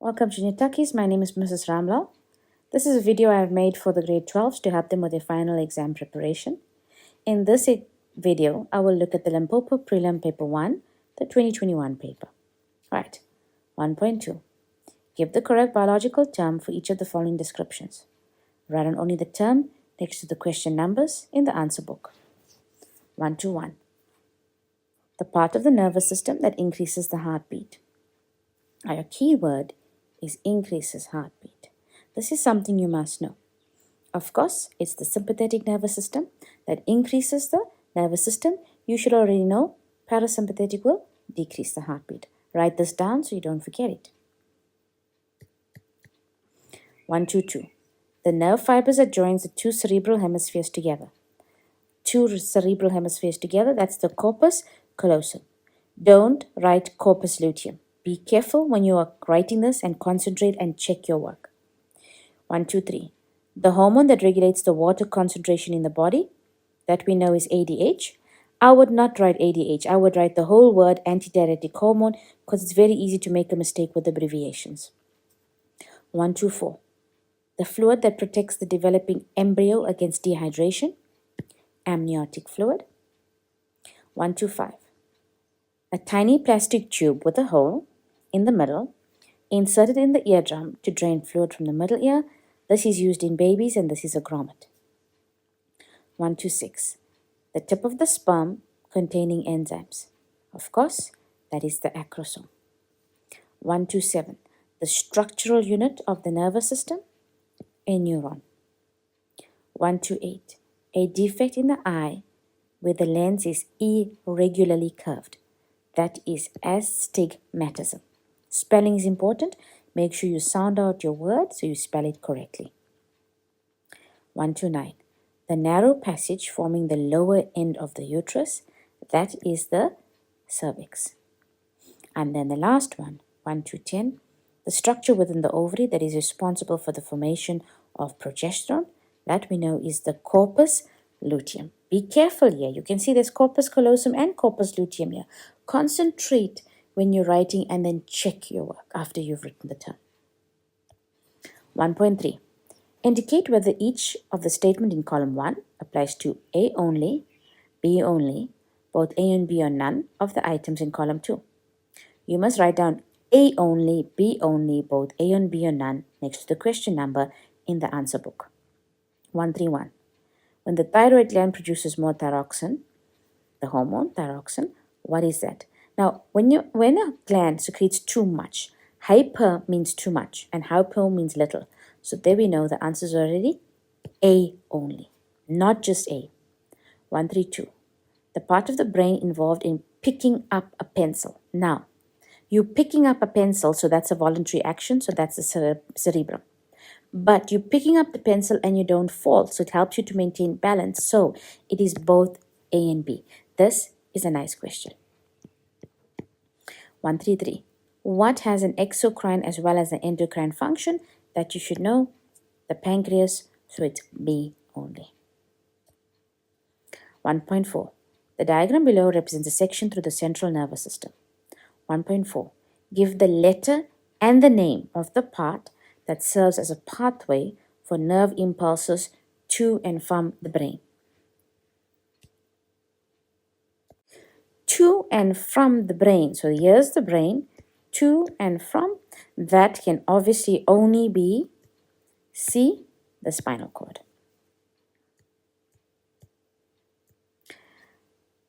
Welcome to Nitakis. My name is Mrs. Ramlal. This is a video I have made for the grade 12s to help them with their final exam preparation. In this video, I will look at the Limpopo Prelim Paper 1, the 2021 paper. Right, 1.2. Give the correct biological term for each of the following descriptions. Write on only the term next to the question numbers in the answer book. 121. The part of the nervous system that increases the heartbeat. Our key word is increases heartbeat. This is something you must know. Of course, it's the sympathetic nervous system that increases the nervous system. You should already know parasympathetic will decrease the heartbeat. Write this down so you don't forget it. 122. The nerve fibers that joins the two cerebral hemispheres together. Two cerebral hemispheres together, that's the corpus callosum. Don't write corpus luteum. Be careful when you are writing this and concentrate and check your work. 123. The hormone that regulates the water concentration in the body, that we know is ADH. I would not write ADH. I would write the whole word antidiuretic hormone because it's very easy to make a mistake with abbreviations. 124. The fluid that protects the developing embryo against dehydration, amniotic fluid. 125. A tiny plastic tube with a hole in the middle, inserted in the eardrum to drain fluid from the middle ear. This is used in babies and this is a grommet. 126. The tip of the sperm containing enzymes. Of course, that is the acrosome. 127. The structural unit of the nervous system, a neuron. 128. A defect in the eye where the lens is irregularly curved. That is astigmatism. Spelling is important. Make sure you sound out your word so you spell it correctly. 129. The narrow passage forming the lower end of the uterus, that is the cervix. And then the last one, 1 to 10, the structure within the ovary that is responsible for the formation of progesterone, that we know is the corpus luteum. Be careful here. You can see there's corpus callosum and corpus luteum here. Concentrate when you're writing and then check your work after you've written the term. 1.3. Indicate whether each of the statement in column 1 applies to A only, B only, both A and B or none of the items in column 2. You must write down A only, B only, both A and B or none next to the question number in the answer book. 131. When the thyroid gland produces more thyroxine, the hormone thyroxine, what is that? Now, when a gland secretes too much, hyper means too much and hypo means little. So there we know the answer is already A only, not just A. 132. The part of the brain involved in picking up a pencil. Now, you picking up a pencil, so that's a voluntary action, so that's the cerebrum. But you're picking up the pencil and you don't fall, so it helps you to maintain balance. So it is both A and B. This is a nice question. 133. What has an exocrine as well as an endocrine function? That you should know. The pancreas, so it's B only. 1.4. The diagram below represents a section through the central nervous system. 1.4. Give the letter and the name of the part that serves as a pathway for nerve impulses to and from the brain. To and from the brain. So here's the brain. To and from. That can obviously only be C, the spinal cord.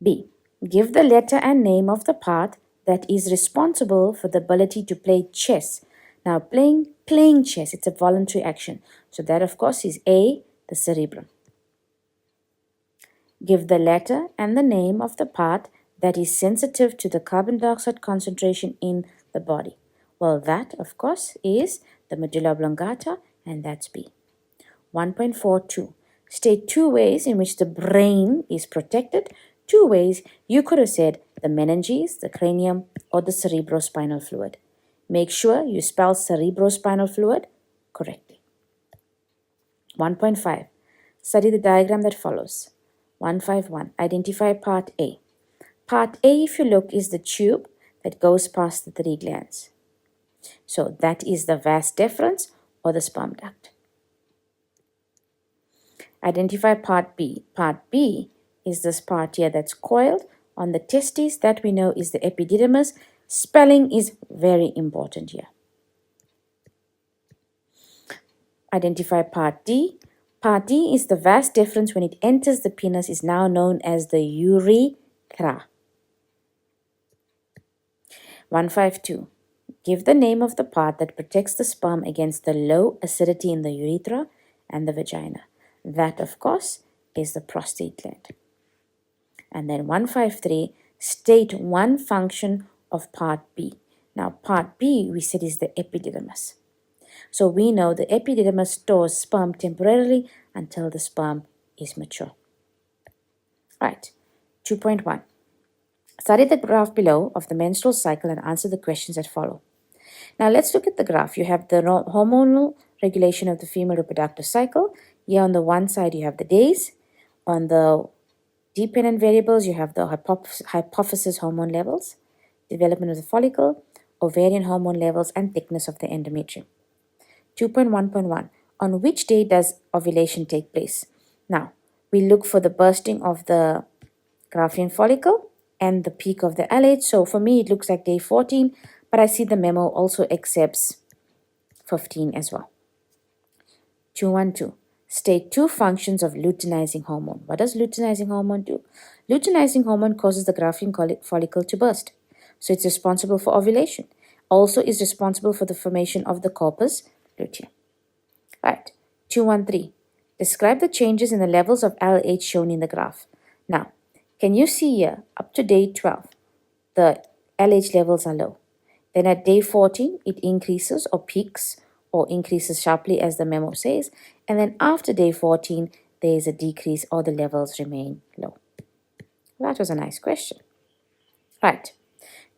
B. Give the letter and name of the part that is responsible for the ability to play chess. Now, playing chess, it's a voluntary action. So that, of course, is A, the cerebrum. Give the letter and the name of the part that is sensitive to the carbon dioxide concentration in the body. Well, that, of course, is the medulla oblongata, and that's B. 1.42. State 2 ways in which the brain is protected. 2 ways. You could have said the meninges, the cranium, or the cerebrospinal fluid. Make sure you spell cerebrospinal fluid correctly. 1.5. Study the diagram that follows. 151. Identify part A. Part A, if you look, is the tube that goes past the 3 glands. So that is the vas deferens or the sperm duct. Identify part B. Part B is this part here that's coiled on the testes. That we know is the epididymis. Spelling is very important here. Identify part D. Part D is the vas deferens. When it enters the penis is now known as the urethra. 152. Give the name of the part that protects the sperm against the low acidity in the urethra and the vagina. That, of course, is the prostate gland. And then 153, state one function of part B. Now, part B, we said, is the epididymis. So we know the epididymis stores sperm temporarily until the sperm is mature. Right, 2.1. Study the graph below of the menstrual cycle and answer the questions that follow. Now let's look at the graph. You have the hormonal regulation of the female reproductive cycle. Here on the one side you have the days. On the dependent variables you have the hypophysis hormone levels, development of the follicle, ovarian hormone levels, and thickness of the endometrium. 2.1.1. On which day does ovulation take place? Now, we look for the bursting of the Graafian follicle and the peak of the LH. So for me, it looks like day 14, but I see the memo also accepts 15 as well. 212. State two functions of luteinizing hormone. What does luteinizing hormone do? Luteinizing hormone causes the Graafian follicle to burst. So it's responsible for ovulation. Also is responsible for the formation of the corpus luteum. Right. 213. Describe the changes in the levels of LH shown in the graph. Now, can you see here, up to day 12, the LH levels are low. Then at day 14, it increases or peaks or increases sharply as the memo says. And then after day 14, there is a decrease or the levels remain low. That was a nice question. Right.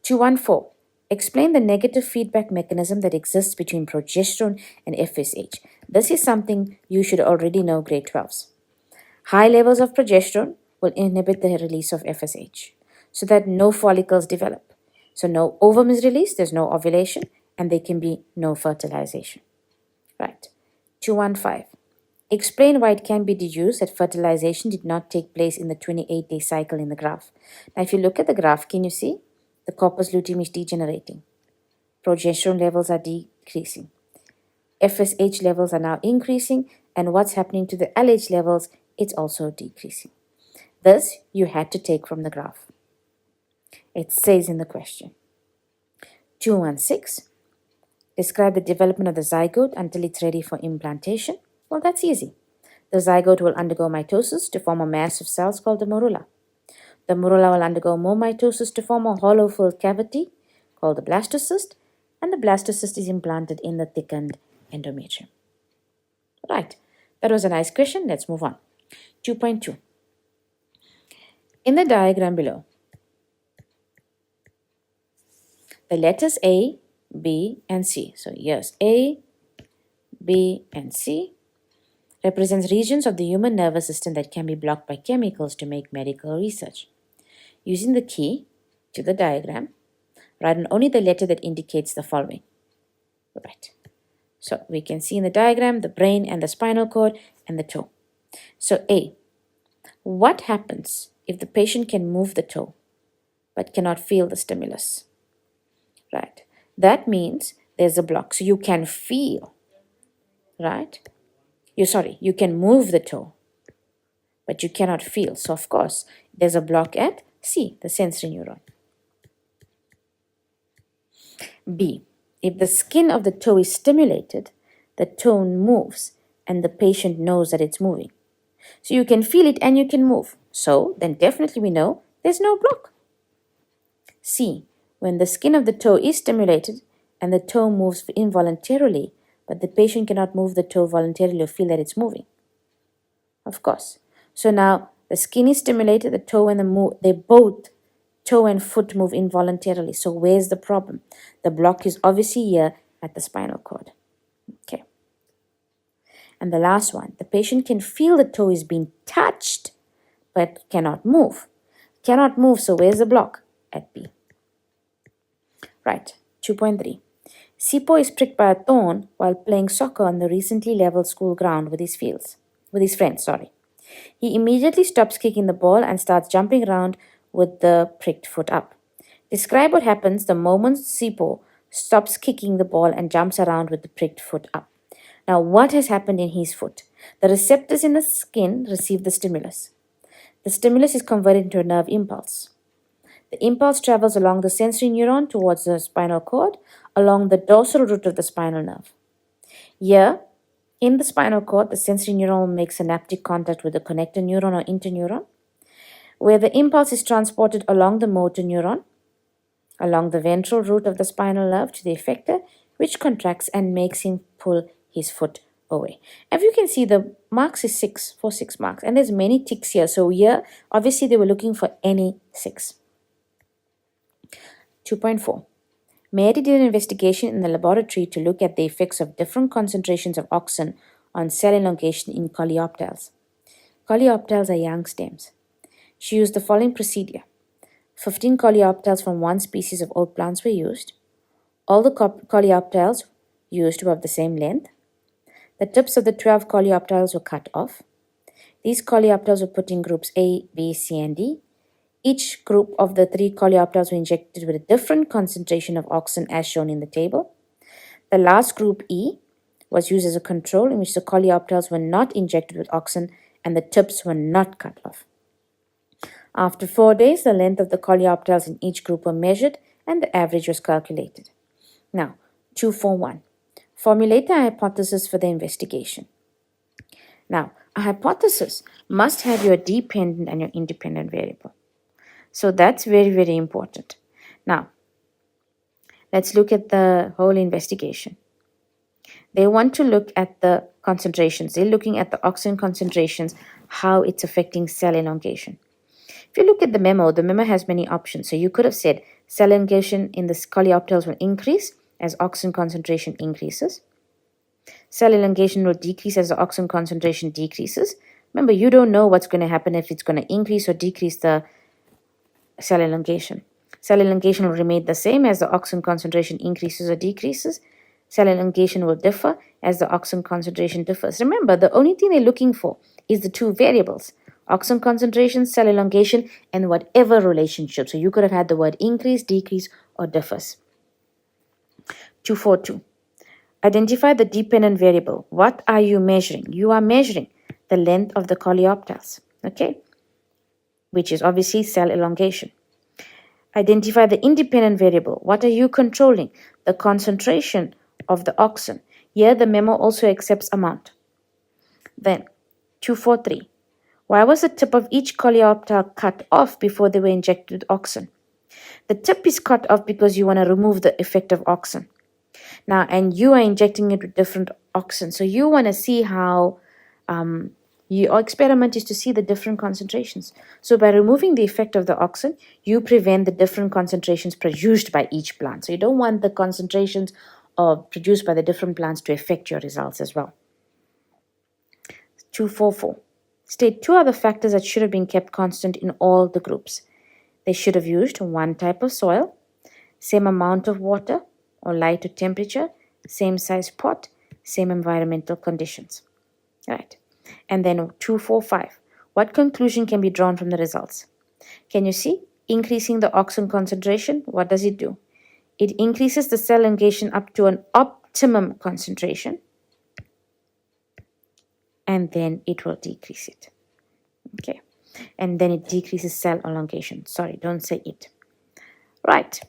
214. Explain the negative feedback mechanism that exists between progesterone and FSH. This is something you should already know, grade 12s. High levels of progesterone will inhibit the release of FSH so that no follicles develop. So no ovum is released, there's no ovulation, and there can be no fertilization. Right. 215. Explain why it can be deduced that fertilization did not take place in the 28-day cycle in the graph. Now, if you look at the graph, can you see? The corpus luteum is degenerating. Progesterone levels are decreasing. FSH levels are now increasing, and what's happening to the LH levels? It's also decreasing. This you had to take from the graph. It says in the question. 216. Describe the development of the zygote until it's ready for implantation. Well, that's easy. The zygote will undergo mitosis to form a mass of cells called the morula. The morula will undergo more mitosis to form a hollow-filled cavity called the blastocyst, and the blastocyst is implanted in the thickened endometrium. Right, that was a nice question. Let's move on. 2.2. In the diagram below, the letters A, B, and C. So yes, A, B, and C represents regions of the human nervous system that can be blocked by chemicals to make medical research. Using the key to the diagram, write on only the letter that indicates the following. Right. So we can see in the diagram the brain and the spinal cord and the toe. So A, what happens if the patient can move the toe but cannot feel the stimulus? Right. That means there's a block. So you can feel, right? You can move the toe, but you cannot feel. So of course, there's a block at C, the sensory neuron. B, if the skin of the toe is stimulated, the toe moves and the patient knows that it's moving. So you can feel it and you can move. So then definitely we know there's no block. C, when the skin of the toe is stimulated and the toe moves involuntarily, but the patient cannot move the toe voluntarily or feel that it's moving. Of course. So now the skin is stimulated, the toe and they both, toe and foot, move involuntarily. So where's the problem? The block is obviously here at the spinal cord. Okay. And the last one, the patient can feel the toe is being touched, but cannot move. Cannot move, so where's the block? At B. Right, 2.3. Sipo is pricked by a thorn while playing soccer on the recently leveled school ground with his friends. He immediately stops kicking the ball and starts jumping around with the pricked foot up. Describe what happens the moment Sipo stops kicking the ball and jumps around with the pricked foot up. Now, what has happened in his foot? The receptors in the skin receive the stimulus. The stimulus is converted into a nerve impulse. The impulse travels along the sensory neuron towards the spinal cord, along the dorsal root of the spinal nerve. Here, in the spinal cord, the sensory neuron makes synaptic contact with the connector neuron or interneuron, where the impulse is transported along the motor neuron, along the ventral root of the spinal nerve to the effector, which contracts and makes him pull his foot away. As you can see, the marks is 6 for 6 marks, and there's many ticks here. So here, obviously, they were looking for any 6. 2.4. Mary did an investigation in the laboratory to look at the effects of different concentrations of auxin on cell elongation in coleoptiles. Coleoptiles are young stems. She used the following procedure. 15 coleoptiles from one species of oat plants were used. All the coleoptiles used were of the same length. The tips of the 12 coleoptiles were cut off. These coleoptiles were put in groups A, B, C, and D. Each group of the 3 coleoptiles were injected with a different concentration of auxin as shown in the table. The last group E was used as a control in which the coleoptiles were not injected with auxin and the tips were not cut off. After 4 days, the length of the coleoptiles in each group were measured and the average was calculated. Now, 241. Formulate a hypothesis for the investigation. Now, a hypothesis must have your dependent and your independent variable. So that's very, very important. Now, let's look at the whole investigation. They want to look at the concentrations. They're looking at the auxin concentrations, how it's affecting cell elongation. If you look at the memo has many options. So you could have said cell elongation in the coleoptiles will increase as auxin concentration increases. Cell elongation will decrease as the auxin concentration decreases. Remember, you don't know what's going to happen if it's going to increase or decrease the cell elongation. Cell elongation will remain the same as the auxin concentration increases or decreases. Cell elongation will differ as the auxin concentration differs. Remember, the only thing they're looking for is the 2 variables. Auxin concentration, cell elongation, and whatever relationship. So you could have had the word increase, decrease, or differs. 242. Identify the dependent variable. What are you measuring? You are measuring the length of the coleoptiles, okay? Which is obviously cell elongation. Identify the independent variable. What are you controlling? The concentration of the auxin. Here the memo also accepts amount. Then 243. Why was the tip of each coleoptile cut off before they were injected with auxin? The tip is cut off because you want to remove the effect of auxin. Now, and you are injecting it with different auxin. So you want to see how your experiment is to see the different concentrations. So by removing the effect of the auxin, you prevent the different concentrations produced by each plant. So you don't want the concentrations produced by the different plants to affect your results as well. 244. State 2 other factors that should have been kept constant in all the groups. They should have used 1 type of soil, same amount of water or light or temperature, same size pot, same environmental conditions. Right. And then 245. What conclusion can be drawn from the results? Can you see? Increasing the auxin concentration, what does it do? It increases the cell elongation up to an optimum concentration, and then it will decrease it. Okay. And then it decreases cell elongation. Sorry, don't say it. Right.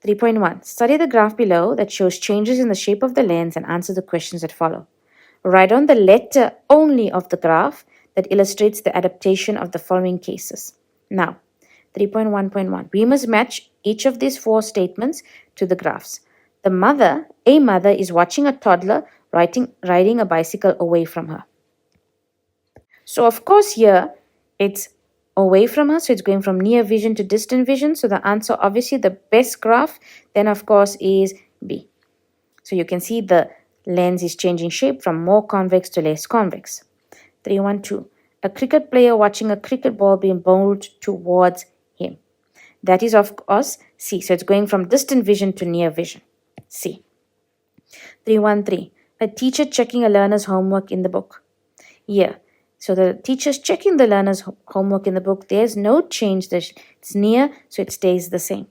3.1. Study the graph below that shows changes in the shape of the lens and answer the questions that follow. Write down the letter only of the graph that illustrates the adaptation of the following cases. Now, 3.1.1. We must match each of these 4 statements to the graphs. A mother is watching a toddler riding a bicycle away from her. So, of course, here it's away from her. So, it's going from near vision to distant vision. So, the answer, obviously, the best graph, then, of course, is B. So, you can see the lens is changing shape from more convex to less convex. 3.1.2. A cricket player watching a cricket ball being bowled towards him. That is, of course, C. So, it's going from distant vision to near vision. C. 313. A teacher checking a learner's homework in the book. Yeah. So the teacher's checking the learner's homework in the book. There's no change. It's near, so it stays the same.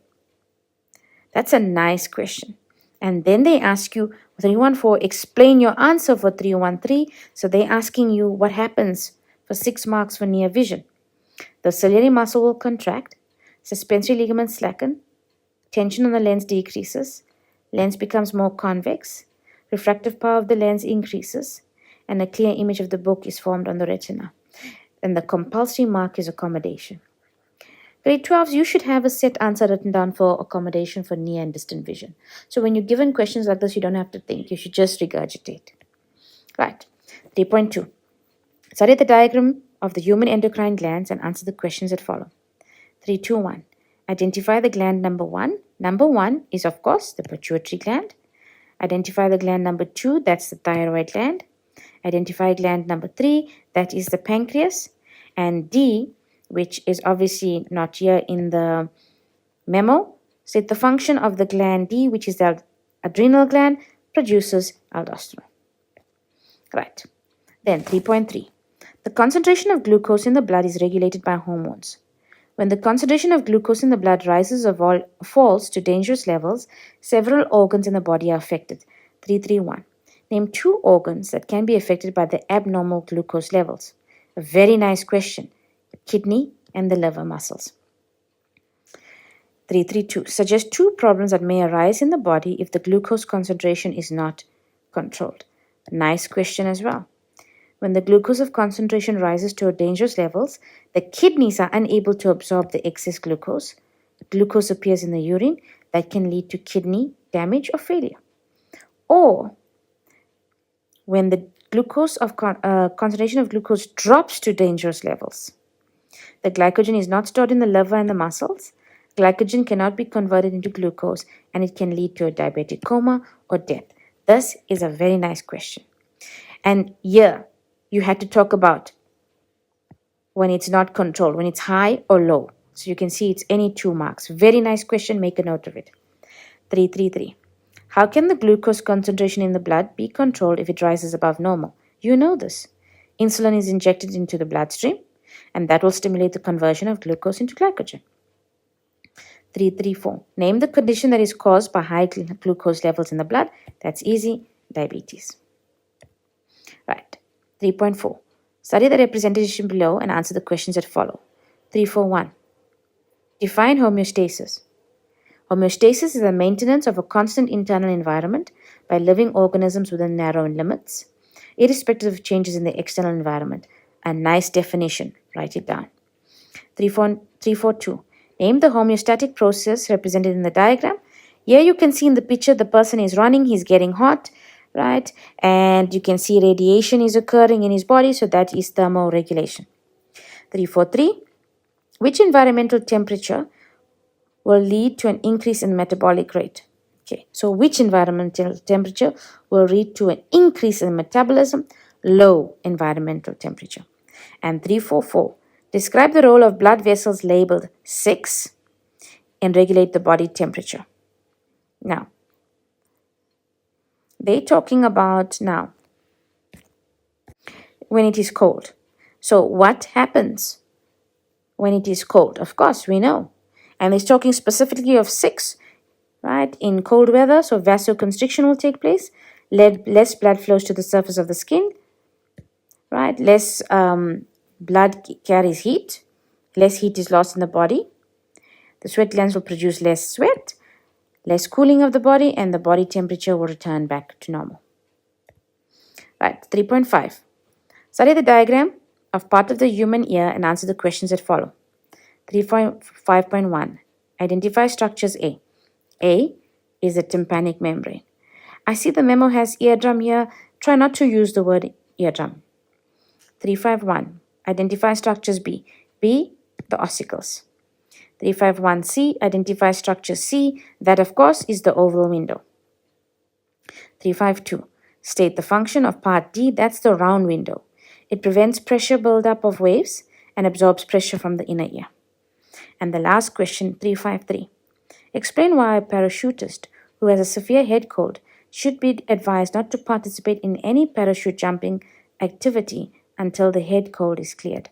That's a nice question. And then they ask you, 314, explain your answer for 313. So they're asking you what happens for 6 marks for near vision. The ciliary muscle will contract, suspensory ligaments slacken, tension on the lens decreases, lens becomes more convex, refractive power of the lens increases, and a clear image of the book is formed on the retina. And the compulsory mark is accommodation. Grade 12s, you should have a set answer written down for accommodation for near and distant vision. So when you're given questions like this, you don't have to think. You should just regurgitate. Right. 3.2. Study the diagram of the human endocrine glands and answer the questions that follow. 3.2.1. Identify the gland number 1. Number 1 is, of course, the pituitary gland. Identify the gland number 2, that's the thyroid gland. Identify gland number 3, that is the pancreas. And D, which is obviously not here in the memo, state the function of the gland D, which is the adrenal gland, produces aldosterone. Right. Then 3.3. The concentration of glucose in the blood is regulated by hormones. When the concentration of glucose in the blood rises or falls to dangerous levels, several organs in the body are affected. 3.3.1. Name 2 organs that can be affected by the abnormal glucose levels. A very nice question. The kidney and the liver muscles. 3.3.2. Suggest 2 problems that may arise in the body if the glucose concentration is not controlled. A nice question as well. When the glucose of concentration rises to dangerous levels, the kidneys are unable to absorb the excess glucose. Glucose appears in the urine that can lead to kidney damage or failure. Or when the glucose of concentration of glucose drops to dangerous levels, the glycogen is not stored in the liver and the muscles. Glycogen cannot be converted into glucose, and it can lead to a diabetic coma or death. This is a very nice question. And here, you had to talk about when it's not controlled, when it's high or low. So you can see it's any 2 marks. Very nice question. Make a note of it. 3.3.3. How can the glucose concentration in the blood be controlled if it rises above normal? You know this. Insulin is injected into the bloodstream, and that will stimulate the conversion of glucose into glycogen. 3.3.4. Name the condition that is caused by high glucose levels in the blood. That's easy. Diabetes. Right. 3.4. Study the representation below and answer the questions that follow. 3.4.1. Define homeostasis. Homeostasis is the maintenance of a constant internal environment by living organisms within narrow limits, irrespective of changes in the external environment. A nice definition. Write it down. 3.4.2. Name the homeostatic process represented in the diagram. Here you can see in the picture the person is running, he's getting hot, right? And you can see radiation is occurring in his body, so that is thermoregulation. 3.4.3. Which environmental temperature will lead to an increase in metabolic rate? Okay, so which environmental temperature will lead to an increase in metabolism? Low environmental temperature. And 3.4.4. Describe the role of blood vessels labeled 6 and regulate the body temperature. Now, they're talking about now when it is cold. So what happens when it is cold? Of course, we know. And it's talking specifically of 6, right? In cold weather, so vasoconstriction will take place. Less blood flows to the surface of the skin, right? Less blood carries heat. Less heat is lost in the body. The sweat glands will produce less sweat, less cooling of the body, and the body temperature will return back to normal. Right, 3.5. Study the diagram of part of the human ear and answer the questions that follow. 3.5.1. Identify structures A. A is the tympanic membrane. I see the memo has eardrum here. Try not to use the word eardrum. 3.5.1. Identify structures B. B, the ossicles. 3.5.1c, identify structure C. That, of course, is the oval window. 3.5.2, state the function of part D. That's the round window. It prevents pressure buildup of waves and absorbs pressure from the inner ear. And the last question, 3.5.3, explain why a parachutist who has a severe head cold should be advised not to participate in any parachute jumping activity until the head cold is cleared.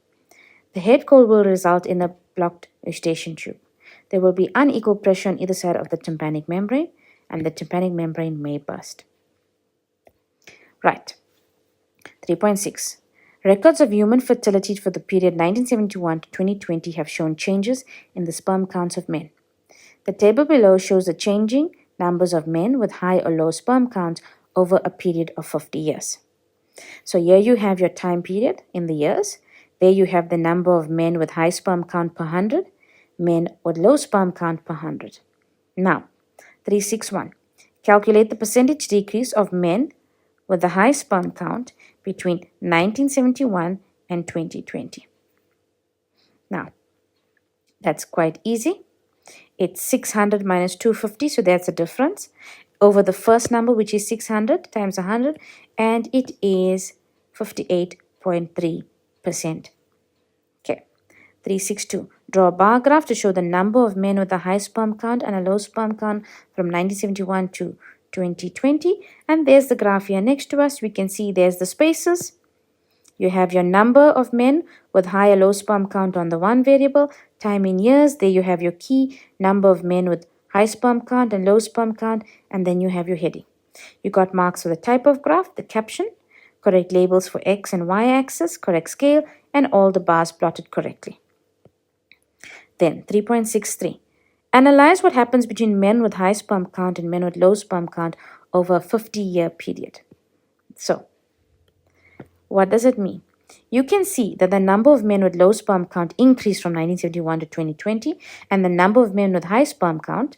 The head cold will result in a blocked eustachian tube. There will be unequal pressure on either side of the tympanic membrane, and the tympanic membrane may burst. Right. 3.6. Records of human fertility for the period 1971 to 2020 have shown changes in the sperm counts of men. The table below shows the changing numbers of men with high or low sperm counts over a period of 50 years. So here you have your time period in the years. There you have the number of men with high sperm count per 100, men with low sperm count per 100. Now, 361. Calculate the percentage decrease of men with the high sperm count between 1971 and 2020. Now, that's quite easy. It's 600 minus 250, so that's the difference over the first number, which is 600 times 100, and it is 58.3%. Okay, 362. Draw a bar graph to show the number of men with a high sperm count and a low sperm count from 1971 to 2020. And there's the graph here next to us. We can see there's the spaces. You have your number of men with high or low sperm count on the one variable, time in years. There you have your key number of men with high sperm count and low sperm count, and then you have your heading. You got marks for the type of graph, the caption, correct labels for X and Y axis, correct scale, and all the bars plotted correctly. Then 3.63. Analyze what happens between men with high sperm count and men with low sperm count over a 50-year period. So, what does it mean? You can see that the number of men with low sperm count increased from 1971 to 2020, and the number of men with high sperm count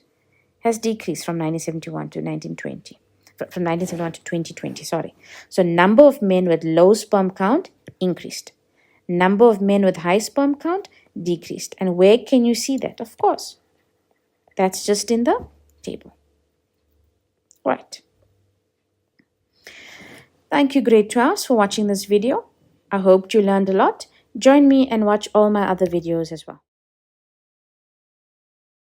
has decreased from 1971 to 1920. From 1971 to 2020, sorry. So number of men with low sperm count increased. Number of men with high sperm count decreased. And where can you see that? Of course, that's just in the table. Right. Thank you, grade 12s, for watching this video. I hope you learned a lot. Join me and watch all my other videos as well.